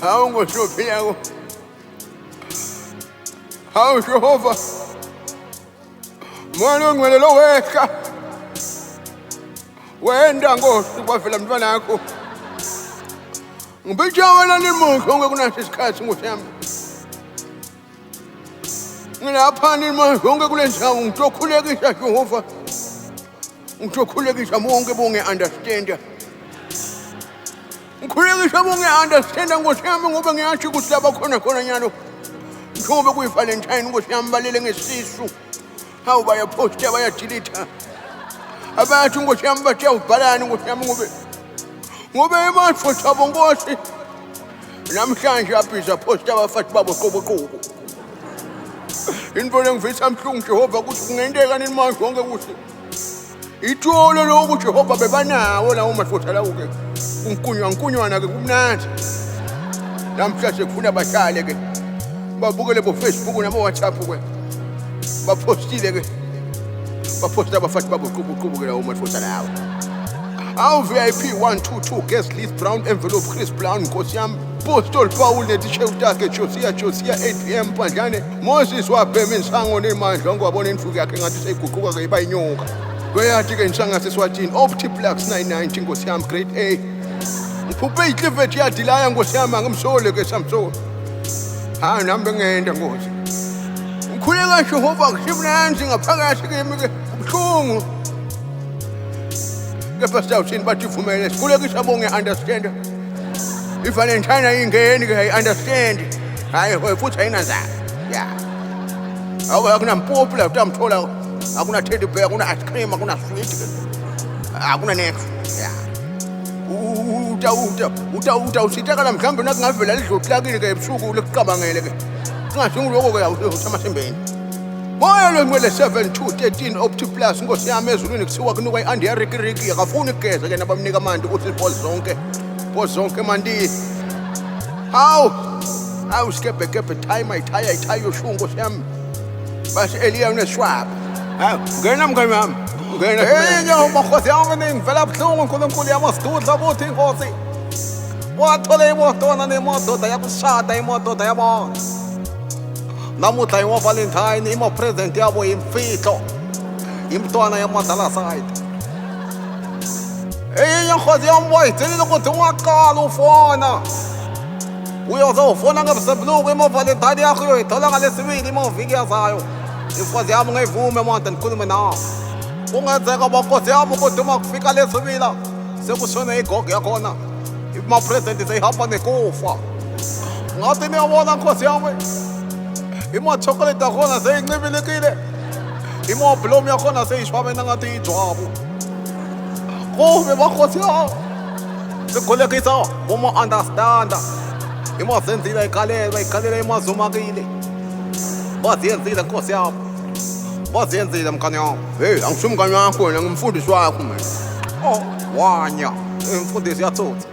Hawu ngohluphi yako. Hawu Jehova. Mwana ongcwele lo wehla. Wenda ngosi kwavela mntwana wakho. Ngibijawela nimuntu onke kunaso isikhathi ngosiyami. Ngilapha nimuntu onke kule ndawo ngitokhulekisa Jehova. Ngitokhulekisa bonke bonge understand. Ngikhulekisa bonge understand ngosiyami ngoba ngiyathi ukuthi laba khona nyalo. Ngoba kuyi Valentine ngosiyami balele ngesisu. Hawu bayaposta bayadelete. Abantu ngosiyami bathe ubhalani ngosiyami ngobe emafutha abongosi namhlanje abhiza posta abafathi babo qobo. Into lengivisa mhlungu Jehova ukuthi kungenteka nini manje konke kuthi itolo lokhu Jehova bebanawo lawo mafutha lawo ke unkunywana ke kumnandi namhlanje kufuna bahlale ke babukele bo Facebook nabo WhatsApp ke bapostile ke baposta abafathi babo qobo ke lawo mafutha lawo. Our VIP 122 guest list brown envelope Chris Brown nkosiyami Postol Paul netishefu takhe Josia 8 PM Pandlane Moses wabhema insango nemandla ngwabona imfuku yakhe ngathi seyiguquka ke iba inyoka kweyathi ke insanga seswatini Optiplux 990 nkosiyami grade A ngiphuphe iclivet yadilaya nkosiyami ngimsole ke Samson nami ngenda ngosi ngikhuleka Jehova kushimnanzi ngaphakathi kimi ke ubuhlungu Pastor uthini bathi uvumele sikhulekisa bonge understand iValentine ayingeni ke understand hayi futhi ayinanzana akunampopu la utamthola akuna teddy bear akuna ice cream akuna sweet akuna next uta usitakala mhlambe nakungavela lidlotlakile ke ebusuku lekuqabangele ke singashingu lokho ke awuthama sembeni moya lo ngwele 7213 Optiplus nkosiyami ezulwini kuthiwa kunuka iAndiriki akafuni ukugeza ke nabamnika amandi ukuthi bo zonke mandi hawu skebe tie yoshungo siyami basi Eliya uneswap ngena mngani wami ngena Makhosi yami ngivela buhlungu uNkulunkulu yamasdudla ukuthi inkosi wathola imoto nemoto yakushada imoto yabona namuhla iWavalentine imo-present yabo imfihlo imntwana yamadala side nkosi yami wayithelile ukuthi ungaqala ufona uyoze ufona ngebusebuluku imo-Valentine yakho uyoyithola ngalesibili imaviki yazayo inkosi yami ungayivume manje nikhulume nawe kungenzeka bankosi yami ukuthi uma kufika lesibila sekushone igogo yakhona ima-present seyihamba nekufa ngathi niyabona nkosi yami imo-chocolate yakhona seyincibilikile imo-bloom yakhona seyishwabena ngathi ijwabu kubi bakhosi yawo sikhulekisa uma-understanda imazenzile ikalelwa imazumakile baziyenzile nkosi yabo baziyenzile mkani yami hey angisho mngani wakho wena ngimfundisi wakho mina wanya imfundisi yathutha